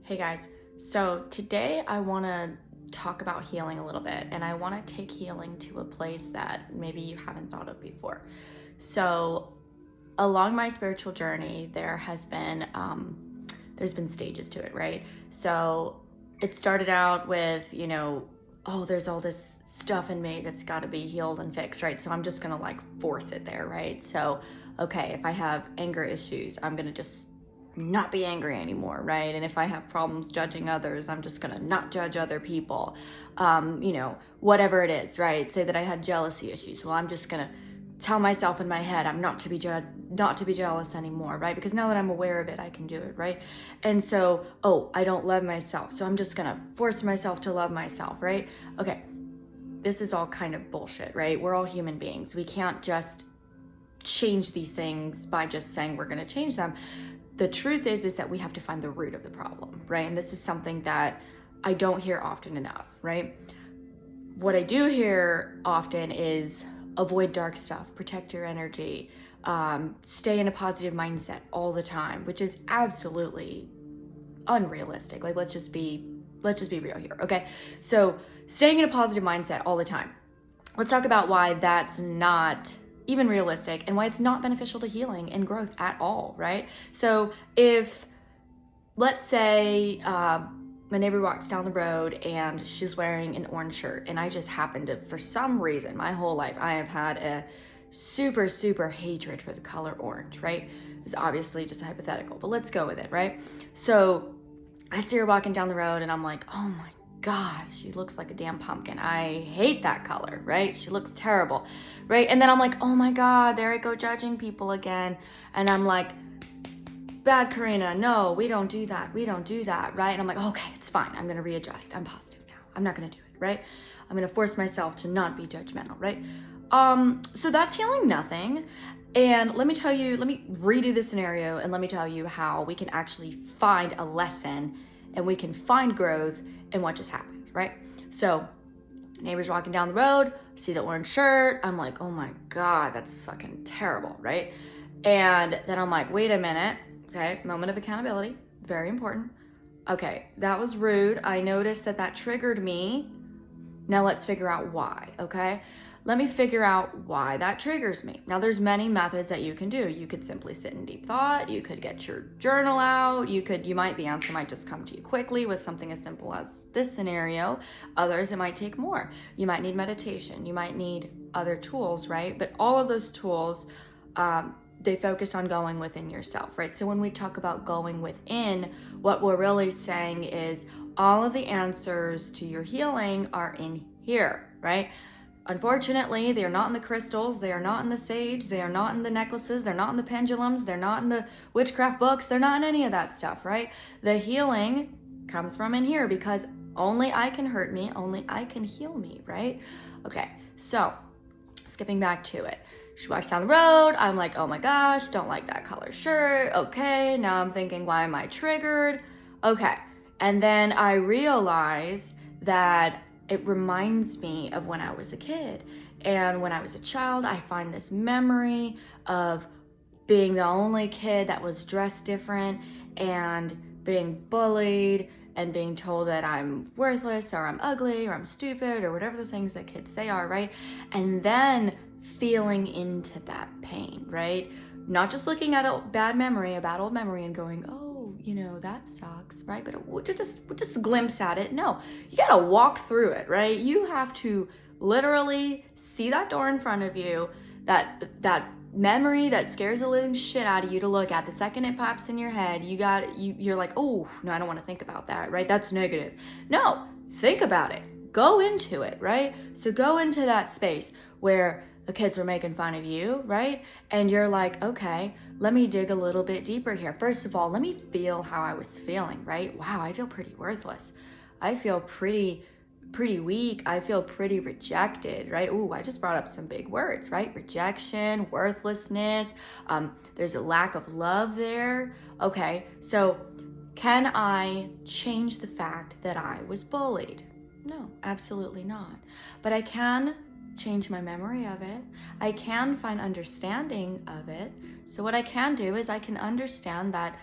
Hey guys, so today I want to talk about healing a little bit, and I want to take healing to a place that maybe you haven't thought of before. So along my spiritual journey, there's been stages to it, right? So it started out with, oh, there's all this stuff in me that's got to be healed and fixed, right? So I'm just going to like force it there, right? So, okay, if I have anger issues, I'm going to just not be angry anymore, right? And if I have problems judging others, I'm just gonna not judge other people. Whatever it is, right? Say that I had jealousy issues. Well, I'm just gonna tell myself in my head I'm not to be jealous anymore, right? Because now that I'm aware of it, I can do it, right? And so, oh, I don't love myself, so I'm just gonna force myself to love myself, right? Okay, this is all kind of bullshit, right? We're all human beings. We can't just change these things by just saying we're gonna change them. The truth is that we have to find the root of the problem, right? And this is something that I don't hear often enough, right? What I do hear often is avoid dark stuff, protect your energy, stay in a positive mindset all the time, which is absolutely unrealistic. Like, let's just be real here, okay? So staying in a positive mindset all the time. Let's talk about why that's not even realistic and why it's not beneficial to healing and growth at all, right? So if, let's say, my neighbor walks down the road and she's wearing an orange shirt, and I just happen to, for some reason, my whole life, I have had a super, super hatred for the color orange, right? It's obviously just a hypothetical, but let's go with it, right? So I see her walking down the road and I'm like, oh my God, she looks like a damn pumpkin. I hate that color, right? She looks terrible, right? And then I'm like, oh my God, there I go judging people again. And I'm like, bad Karina, no, we don't do that, right? And I'm like, okay, it's fine. I'm gonna readjust. I'm positive now. I'm not gonna do it, right? I'm gonna force myself to not be judgmental, right? So that's healing nothing. And let me redo the scenario and let me tell you how we can actually find a lesson and we can find growth in what just happened, right? So neighbor's walking down the road, see the orange shirt. I'm like, oh my God, that's fucking terrible, right? And then I'm like, wait a minute. Okay, moment of accountability, very important. Okay, that was rude. I noticed that triggered me. Now let's figure out why, okay? Let me figure out why that triggers me. Now there's many methods that you can do. You could simply sit in deep thought. You could get your journal out. The answer might just come to you quickly with something as simple as this scenario. Others, it might take more. You might need meditation. You might need other tools, right? But all of those tools, they focus on going within yourself, right? So when we talk about going within, what we're really saying is all of the answers to your healing are in here, right? Unfortunately, they are not in the crystals, they are not in the sage, they are not in the necklaces, they're not in the pendulums, they're not in the witchcraft books, they're not in any of that stuff, right? The healing comes from in here because only I can hurt me, only I can heal me, right? Okay, so skipping back to it. She walks down the road, I'm like, oh my gosh, don't like that color shirt. Okay, now I'm thinking, why am I triggered? Okay, and then I realize that it reminds me of when I was a kid. And when I was a child, I find this memory of being the only kid that was dressed different and being bullied and being told that I'm worthless or I'm ugly or I'm stupid or whatever the things that kids say are, right? And then feeling into that pain, right? Not just looking at a bad old memory and going, oh, that sucks, right? But we'll just glimpse at it. No, you gotta walk through it, right? You have to literally see that door in front of you, that memory that scares the living shit out of you to look at. The second it pops in your head, you're like, oh, no, I don't want to think about that, right? That's negative. No, think about it. Go into it, right? So go into that space where the kids were making fun of you, right? And you're like, okay, let me dig a little bit deeper here. First of all, let me feel how I was feeling, right? Wow, I feel pretty worthless. I feel pretty weak. I feel pretty rejected, right? Ooh, I just brought up some big words, right? Rejection, worthlessness. There's a lack of love there. Okay, so can I change the fact that I was bullied? No, absolutely not. But I can change my memory of it. I can find understanding of it. So what I can do is I can understand that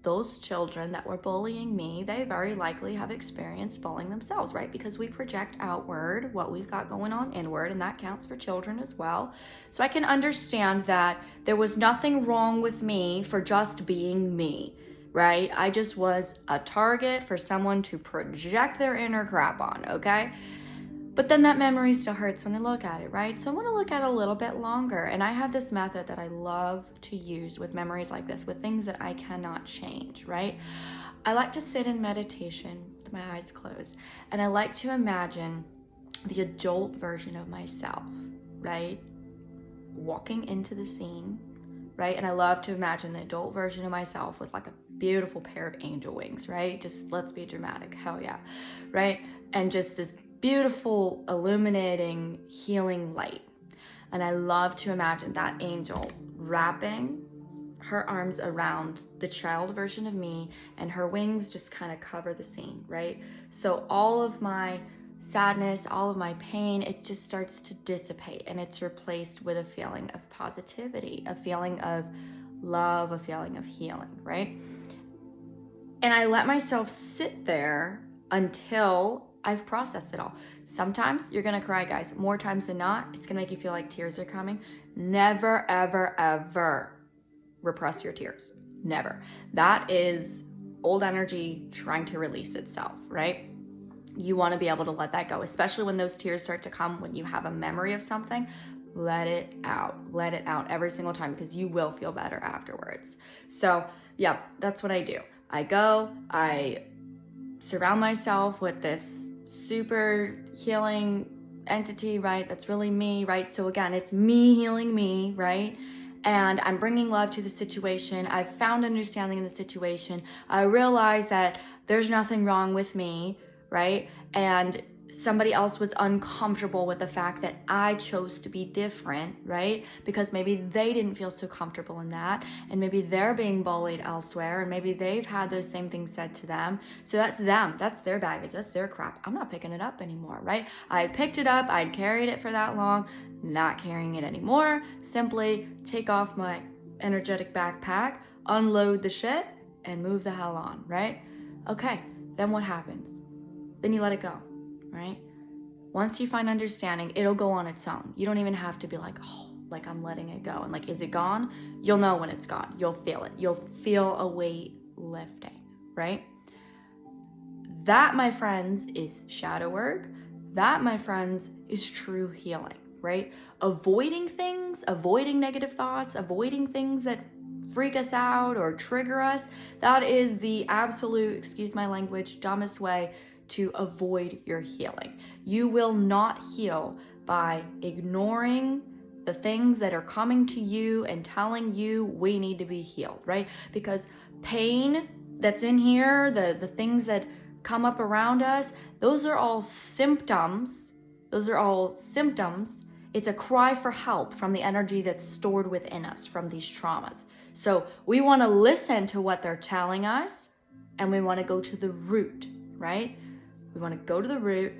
those children that were bullying me, they very likely have experienced bullying themselves, right? Because we project outward what we've got going on inward, and that counts for children as well. So I can understand that there was nothing wrong with me for just being me, right? I just was a target for someone to project their inner crap on, okay? But then that memory still hurts when I look at it, right? So I want to look at it a little bit longer. And I have this method that I love to use with memories like this, with things that I cannot change, right? I like to sit in meditation with my eyes closed. And I like to imagine the adult version of myself, right? Walking into the scene, right? And I love to imagine the adult version of myself with like a beautiful pair of angel wings, right? Just let's be dramatic. Hell yeah, right? And just this beautiful, illuminating, healing light. And I love to imagine that angel wrapping her arms around the child version of me, and her wings just kind of cover the scene, right? So all of my sadness, all of my pain, it just starts to dissipate, and it's replaced with a feeling of positivity, a feeling of love, a feeling of healing, right? And I let myself sit there until I've processed it all. Sometimes you're gonna cry, guys. More times than not, it's gonna make you feel like tears are coming. Never, ever, ever repress your tears. Never. That is old energy trying to release itself, right? You wanna be able to let that go, especially when those tears start to come when you have a memory of something. Let it out every single time, because you will feel better afterwards. So yeah, that's what I do. I surround myself with this super healing entity, right? That's really me, right? So again, it's me healing me, right? And I'm bringing love to the situation. I've found understanding in the situation. I realize that there's nothing wrong with me, right? And somebody else was uncomfortable with the fact that I chose to be different, right? Because maybe they didn't feel so comfortable in that, and maybe they're being bullied elsewhere, and maybe they've had those same things said to them. So that's them, that's their baggage, that's their crap. I'm not picking it up anymore, right? I picked it up, I'd carried it for that long, not carrying it anymore. Simply take off my energetic backpack, unload the shit, and move the hell on, right? Okay, then what happens? Then you let it go. Right? Once you find understanding, it'll go on its own. You don't even have to be like, oh, like I'm letting it go. And like, is it gone? You'll know when it's gone. You'll feel it. You'll feel a weight lifting, right? That, my friends, is shadow work. That, my friends, is true healing, right? Avoiding things, avoiding negative thoughts, avoiding things that freak us out or trigger us. That is the absolute, excuse my language, dumbest way to avoid your healing. You will not heal by ignoring the things that are coming to you and telling you we need to be healed, right? Because pain that's in here, the things that come up around us, those are all symptoms. Those are all symptoms. It's a cry for help from the energy that's stored within us from these traumas. So we want to listen to what they're telling us, and we want to go to the root, right? We want to go to the root,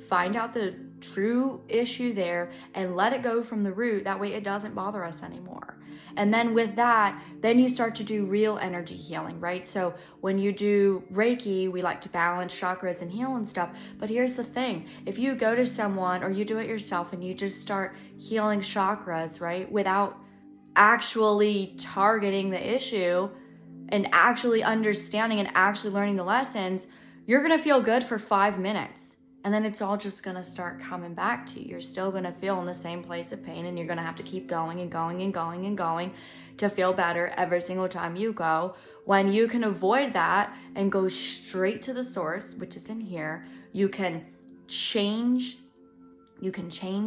find out the true issue there, and let it go from the root. That way it doesn't bother us anymore. And then with that, then you start to do real energy healing, right? So when you do Reiki, we like to balance chakras and heal and stuff. But here's the thing. If you go to someone or you do it yourself and you just start healing chakras, right, without actually targeting the issue and actually understanding and actually learning the lessons, you're going to feel good for 5 minutes, and then it's all just going to start coming back to you. You're still going to feel in the same place of pain, and you're going to have to keep going and going and going and going to feel better every single time you go. When you can avoid that and go straight to the source, which is in here, you can change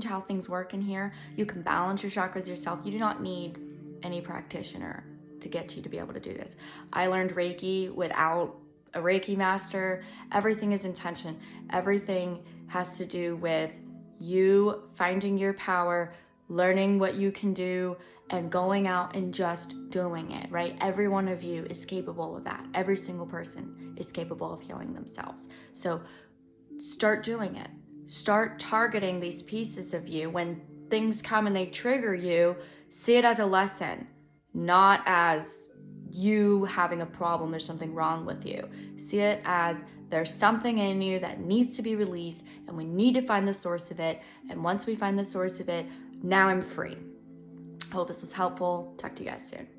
how things work in here. You can balance your chakras yourself. You do not need any practitioner to get you to be able to do this. I learned Reiki without a Reiki master. Everything is intention. Everything has to do with you finding your power, learning what you can do, and going out and just doing it, right? Every one of you is capable of that. Every single person is capable of healing themselves. So start doing it. Start targeting these pieces of you. When things come and they trigger you, see it as a lesson, not as you having a problem, there's something wrong with you. See it as there's something in you that needs to be released, and we need to find the source of it. And once we find the source of it, now I'm free. I hope this was helpful. Talk to you guys soon.